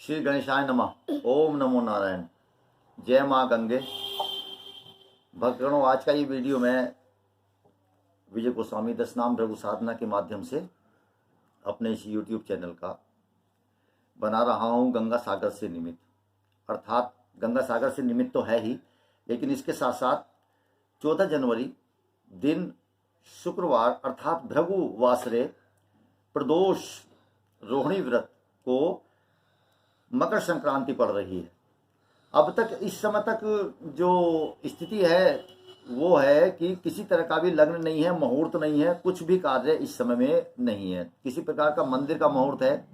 श्री गणेशाय नमः। ओम नमो नारायण। जय माँ गंगे। भक्तगणों, आज का ये वीडियो मैं विजय गोस्वामी दशनाम भृगु साधना के माध्यम से अपने इस यूट्यूब चैनल का बना रहा हूँ गंगा सागर से निमित्त। अर्थात गंगा सागर से निमित्त तो है ही, लेकिन इसके साथ साथ 14 जनवरी दिन शुक्रवार अर्थात भृगु वासरे प्रदोष रोहिणी व्रत को मकर संक्रांति पड़ रही है। अब तक इस समय तक जो स्थिति है वो है कि किसी तरह का भी लग्न नहीं है, मुहूर्त नहीं है, कुछ भी कार्य इस समय में नहीं है। किसी प्रकार का मंदिर का मुहूर्त है,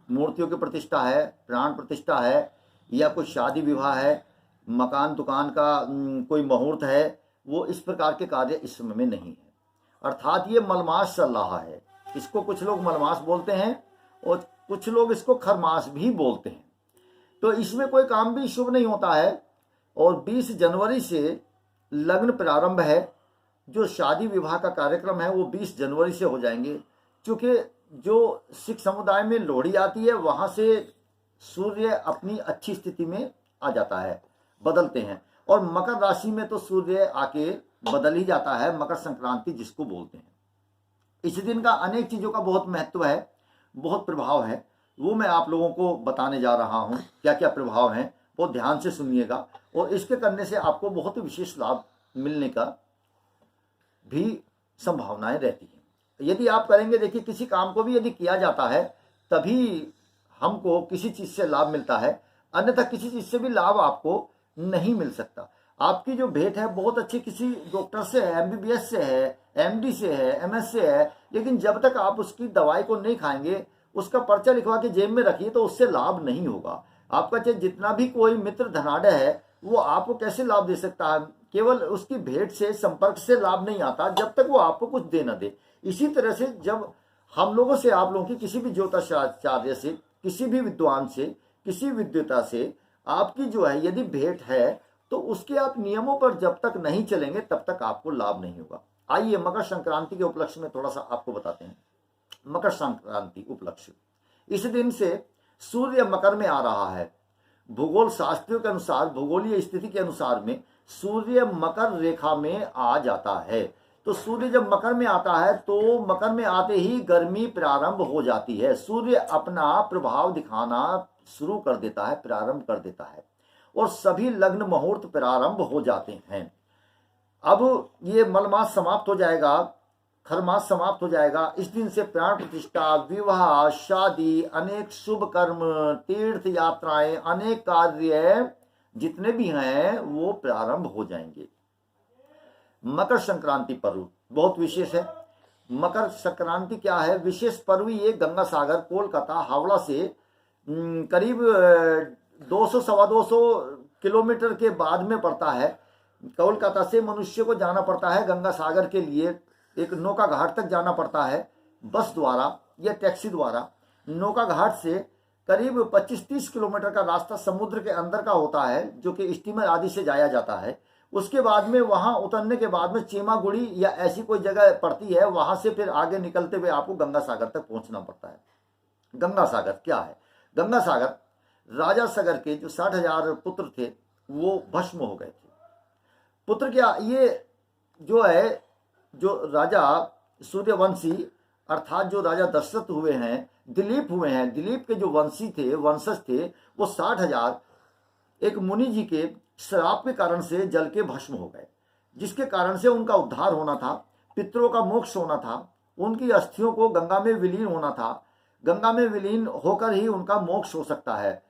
मूर्तियों की प्रतिष्ठा है, प्राण प्रतिष्ठा है, या कोई शादी विवाह है, मकान दुकान का कोई मुहूर्त है, वो इस प्रकार के कार्य इस समय में नहीं है। अर्थात ये मलमास चल रहा है। इसको कुछ लोग मलमास बोलते हैं और कुछ लोग इसको खरमास भी बोलते हैं। तो इसमें कोई काम भी शुभ नहीं होता है। और 20 जनवरी से लग्न प्रारंभ है। जो शादी विवाह का कार्यक्रम है वो 20 जनवरी से हो जाएंगे। क्योंकि जो सिख समुदाय में लोहड़ी आती है वहाँ से सूर्य अपनी अच्छी स्थिति में आ जाता है, बदलते हैं। और मकर राशि में तो सूर्य आके बदल ही जाता है, मकर संक्रांति जिसको बोलते हैं। इस दिन का अनेक चीज़ों का बहुत महत्व है, बहुत प्रभाव है। वो मैं आप लोगों को बताने जा रहा हूँ। क्या क्या प्रभाव हैं वो ध्यान से सुनिएगा, और इसके करने से आपको बहुत विशेष लाभ मिलने का भी संभावनाएं रहती हैं। यदि आप करेंगे, देखिए किसी काम को भी यदि किया जाता है तभी हमको किसी चीज़ से लाभ मिलता है, अन्यथा किसी चीज़ से भी लाभ आपको नहीं मिल सकता। आपकी जो भेंट है बहुत अच्छी किसी डॉक्टर से है, MBBS से है, MD से है, MS से है, लेकिन जब तक आप उसकी दवाई को नहीं खाएंगे, उसका पर्चा लिखवा के जेब में रखिए, तो उससे लाभ नहीं होगा। आपका चाहे जितना भी कोई मित्र धनाढ़ है वो आपको कैसे लाभ दे सकता है? केवल उसकी भेंट से, संपर्क से लाभ नहीं आता जब तक वो आपको कुछ दे न दे। इसी तरह से जब हम लोगों से, आप लोगों की किसी भी ज्योतिषाचार्य से, किसी भी विद्वान से, किसी विद्वता से आपकी जो है यदि भेंट है, तो उसके आप नियमों पर जब तक नहीं चलेंगे तब तक आपको लाभ नहीं होगा। आइए मकर संक्रांति के उपलक्ष्य में थोड़ा सा आपको बताते हैं। मकर संक्रांति उपलक्ष्य, इस दिन से सूर्य मकर में आ रहा है। भूगोल शास्त्रियों के अनुसार, भूगोलीय स्थिति के अनुसार में सूर्य मकर रेखा में आ जाता है। तो सूर्य जब मकर में आता है तो मकर में आते ही गर्मी प्रारंभ हो जाती है। सूर्य अपना प्रभाव दिखाना शुरू कर देता है, प्रारंभ कर देता है, और सभी लग्न मुहूर्त प्रारंभ हो जाते हैं। अब ये मलमास समाप्त हो जाएगा, खरमास समाप्त हो जाएगा। इस दिन से प्राण प्रतिष्ठा, विवाह, शादी, अनेक शुभ कर्म, तीर्थ यात्राएं, अनेक कार्य जितने भी हैं वो प्रारंभ हो जाएंगे। मकर संक्रांति पर्व बहुत विशेष है। मकर संक्रांति क्या है? विशेष पर्व ये गंगा सागर कोलकाता हावड़ा से करीब 200 सवा 200 किलोमीटर के बाद में पड़ता है। कोलकाता से मनुष्य को जाना पड़ता है गंगा सागर के लिए, एक नौका घाट तक जाना पड़ता है बस द्वारा या टैक्सी द्वारा। नौका घाट से करीब 25-30 किलोमीटर का रास्ता समुद्र के अंदर का होता है, जो कि स्टीमर आदि से जाया जाता है। उसके बाद में वहां उतरने के बाद में चेमागुड़ी या ऐसी कोई जगह पड़ती है, वहां से फिर आगे निकलते हुए आपको गंगा सागर तक पहुंचना पड़ता है। गंगा सागर क्या है? गंगा सागर राजा सागर के जो 60,000 पुत्र थे वो भस्म हो गए थे। पुत्र क्या, ये जो है जो राजा सूर्यवंशी अर्थात जो राजा दशरथ हुए हैं, दिलीप हुए हैं, दिलीप के जो वंशी थे, वंशज थे, वो 60,000 एक मुनि जी के श्राप के कारण से जल के भस्म हो गए, जिसके कारण से उनका उद्धार होना था, पितरों का मोक्ष होना था, उनकी अस्थियों को गंगा में विलीन होना था। गंगा में विलीन होकर ही उनका मोक्ष हो सकता है।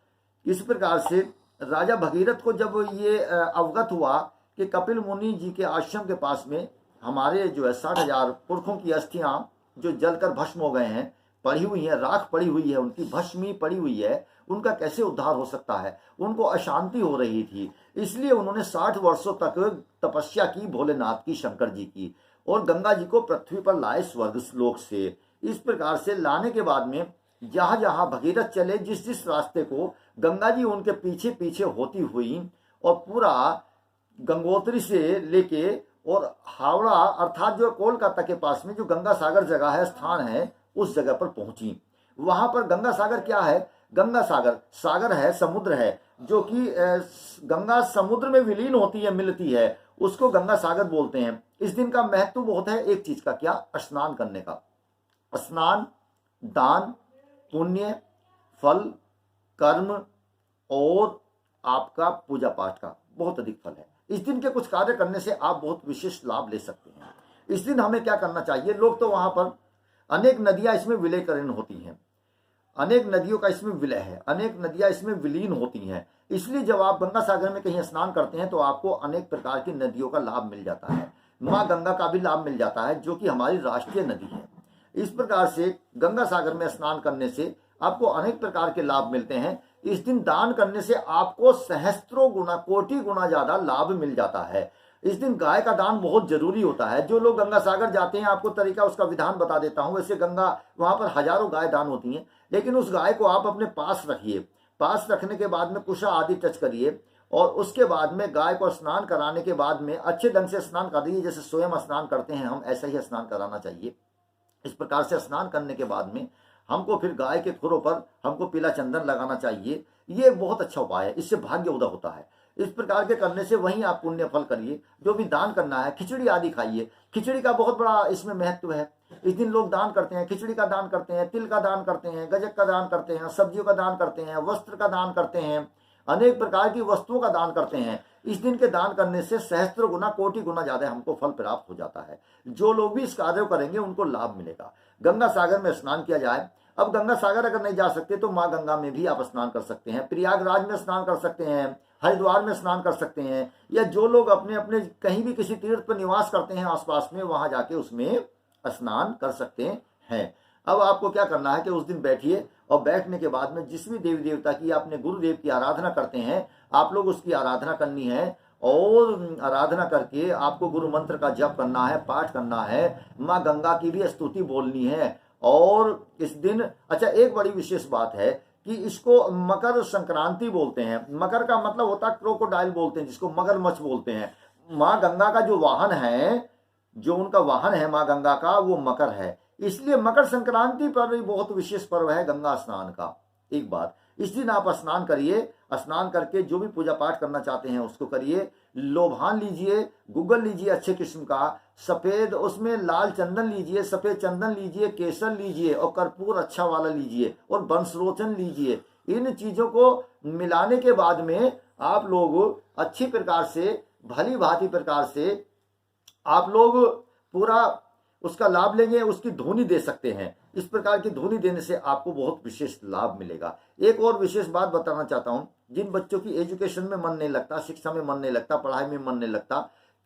इस प्रकार से राजा भगीरथ को जब ये अवगत हुआ कि कपिल मुनि जी के आश्रम के पास में हमारे जो है 60,000 पुरखों की अस्थियां जो जलकर भस्म हो गए हैं, पड़ी हुई हैं, राख पड़ी हुई है, उनकी भस्मी पड़ी हुई है, उनका कैसे उद्धार हो सकता है? उनको अशांति हो रही थी, इसलिए उन्होंने 60 वर्षों तक तपस्या की भोलेनाथ की, शंकर जी की, और गंगा जी को पृथ्वी पर लाए स्वर्ग श्लोक से। इस प्रकार से लाने के बाद में जहां जहां भगीरथ चले, जिस जिस रास्ते को, गंगा जी उनके पीछे पीछे होती हुई और पूरा गंगोत्री से लेके और हावड़ा अर्थात जो कोलकाता के पास में जो गंगा सागर जगह है, स्थान है, उस जगह पर पहुंची। वहां पर गंगा सागर क्या है? गंगा सागर, सागर है, समुद्र है, जो कि गंगा समुद्र में विलीन होती है, मिलती है, उसको गंगा सागर बोलते हैं। इस दिन का महत्व बहुत है एक चीज का, क्या? स्नान करने का। स्नान, दान, पुण्य, फल, कर्म और आपका पूजा पाठ का बहुत अधिक फल है। इस दिन के कुछ कार्य करने से आप बहुत विशेष लाभ ले सकते हैं। इस दिन हमें क्या करना चाहिए? लोग तो वहां पर अनेक नदियां इसमें विलयकरण होती हैं, अनेक नदियों का इसमें विलय है, अनेक नदियां इसमें विलीन होती हैं। इसलिए जब आप गंगा सागर में कहीं स्नान करते हैं तो आपको अनेक प्रकार की नदियों का लाभ मिल जाता है। माँ गंगा का भी लाभ मिल जाता है, जो कि हमारी राष्ट्रीय नदी है। इस प्रकार से गंगा सागर में स्नान करने से आपको अनेक प्रकार के लाभ मिलते हैं। इस दिन दान करने से आपको सहस्त्रों गुना, कोटि गुना ज्यादा लाभ मिल जाता है। इस दिन गाय का दान बहुत जरूरी होता है। जो लोग गंगा सागर जाते हैं, आपको तरीका उसका विधान बता देता हूं। वैसे गंगा, वहां पर हजारों गाय दान होती हैं, लेकिन उस गाय को आप अपने पास रखिए। पास रखने के बाद में कुशा आदि टच करिए और उसके बाद में गाय को स्नान कराने के बाद में अच्छे ढंग से स्नान कर दीजिए। जैसे स्वयं स्नान करते हैं हम, ऐसा ही स्नान कराना चाहिए। इस प्रकार से स्नान करने के बाद में हमको फिर गाय के खुरों पर हमको पीला चंदन लगाना चाहिए। ये बहुत अच्छा उपाय है, इससे भाग्य उदय होता है। इस प्रकार के करने से वहीं आप पुण्य फल करिए। जो भी दान करना है, खिचड़ी आदि खाइए। खिचड़ी का बहुत बड़ा इसमें महत्व है। इस दिन लोग दान करते हैं, खिचड़ी का दान करते हैं, तिल का दान करते हैं, गजक का दान करते हैं, सब्जियों का दान करते हैं, वस्त्र का दान करते हैं, अनेक प्रकार की वस्तुओं का दान करते हैं। इस दिन के दान करने से सहस्त्र गुना, कोटि गुना ज्यादा हमको फल प्राप्त हो जाता है। जो लोग भी इस कार्य को करेंगे उनको लाभ मिलेगा। गंगा सागर में स्नान किया जाए। अब गंगा सागर अगर नहीं जा सकते तो माँ गंगा में भी आप स्नान कर सकते हैं, प्रयागराज में स्नान कर सकते हैं, हरिद्वार में स्नान कर सकते हैं, या जो लोग अपने अपने कहीं भी किसी तीर्थ पर निवास करते हैं आसपास में, वहां जाके उसमें स्नान कर सकते हैं। अब आपको क्या करना है कि उस दिन बैठिए और बैठने के बाद में जिस भी देवी देवता की, अपने गुरुदेव की आराधना करते हैं, आप लोग उसकी आराधना करनी है। और आराधना करके आपको गुरु मंत्र का जप करना है, पाठ करना है, माँ गंगा की भी स्तुति बोलनी है। और इस दिन, अच्छा एक बड़ी विशेष बात है कि इसको मकर संक्रांति बोलते हैं। मकर का मतलब होता है क्रोकोडाइल बोलते हैं, जिसको मगरमच्छ बोलते हैं। माँ गंगा का जो वाहन है, जो उनका वाहन है माँ गंगा का, वो मकर है। इसलिए मकर संक्रांति पर भी बहुत विशेष पर्व है गंगा स्नान का। एक बात, इस दिन आप स्नान करिए। स्नान करके जो भी पूजा पाठ करना चाहते हैं उसको करिए। लोभान लीजिए, गूगल लीजिए अच्छे किस्म का, सफेद, उसमें लाल चंदन लीजिए, सफेद चंदन लीजिए, केसर लीजिए और कर्पूर अच्छा वाला लीजिए और बंसलोचन लीजिए। इन चीजों को मिलाने के बाद में आप लोग अच्छी प्रकार से, भली भांति प्रकार से आप लोग पूरा उसका लाभ लेंगे, उसकी धुनी दे सकते हैं। इस प्रकार की धुनी देने से आपको बहुत विशेष लाभ मिलेगा। एक और विशेष बात बताना चाहता हूं, जिन बच्चों की एजुकेशन में मन नहीं लगता, शिक्षा में मन नहीं लगता, पढ़ाई में मन नहीं लगता,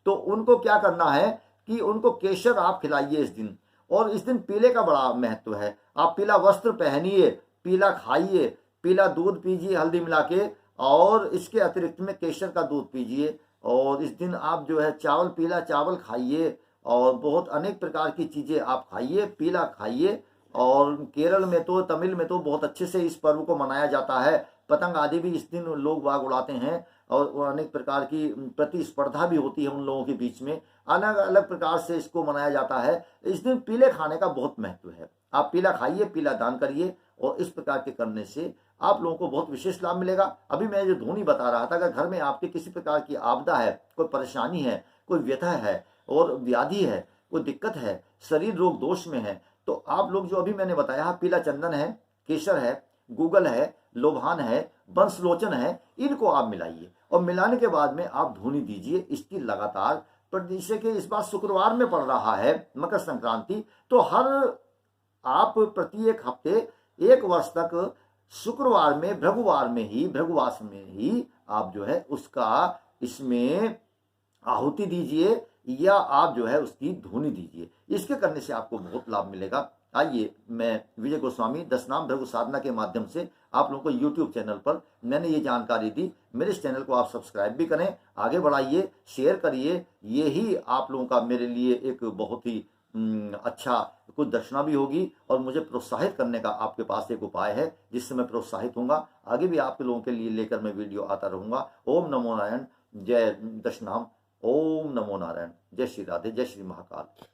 तो उनको क्या करना है कि उनको केसर आप खिलाइए इस दिन। और इस दिन पीले का बड़ा महत्व है। आप पीला वस्त्र पहनिए, पीला खाइए, पीला दूध पीजिए हल्दी मिला के, और इसके अतिरिक्त में केसर का दूध पीजिए। और इस दिन आप जो है चावल, पीला चावल खाइए और बहुत अनेक प्रकार की चीजें आप खाइए, पीला खाइए। और केरल में तो, तमिल में तो बहुत अच्छे से इस पर्व को मनाया जाता है। पतंग आदि भी इस दिन लोग बाग उड़ाते हैं और अनेक प्रकार की प्रतिस्पर्धा भी होती है उन लोगों के बीच में। अलग अलग प्रकार से इसको मनाया जाता है। इस दिन पीले खाने का बहुत महत्व है। आप पीला खाइए, पीला दान करिए, और इस प्रकार के करने से आप लोगों को बहुत विशेष लाभ मिलेगा। अभी मैं जो धुनी बता रहा था, अगर घर में आपके किसी प्रकार की आपदा है, कोई परेशानी है, कोई व्यथा है और व्याधि है, कोई दिक्कत है, शरीर रोग दोष में है, तो आप लोग जो अभी मैंने बताया, पीला चंदन है, केसर है, गूगल है, लोभान है, बंसलोचन है, इनको आप मिलाइए और मिलाने के बाद में आप धुनी दीजिए इसकी लगातार। पर जैसे कि इस बार शुक्रवार में पड़ रहा है मकर संक्रांति, तो हर आप प्रति एक हफ्ते, एक वर्ष तक शुक्रवार में, भृगुवार में ही, भृगुवास में ही आप जो है उसका इसमें आहुति दीजिए, या आप जो है उसकी धुनी दीजिए। इसके करने से आपको बहुत लाभ मिलेगा। आइए, मैं विजय गोस्वामी दशनाम भृगु साधना के माध्यम से आप लोगों को यूट्यूब चैनल पर मैंने ये जानकारी दी। मेरे इस चैनल को आप सब्सक्राइब भी करें, आगे बढ़ाइए, शेयर करिए। ये ही आप लोगों का मेरे लिए एक बहुत ही अच्छा कुछ दक्षिणा भी होगी, और मुझे प्रोत्साहित करने का आपके पास एक उपाय है जिससे मैं प्रोत्साहित होऊंगा। आगे भी आपके लोगों के लिए लेकर मैं वीडियो आता रहूंगा। ओम नमो नारायण, जय दशनाम। ओम नमो नारायण, जय श्री राधे, जय श्री महाकाल।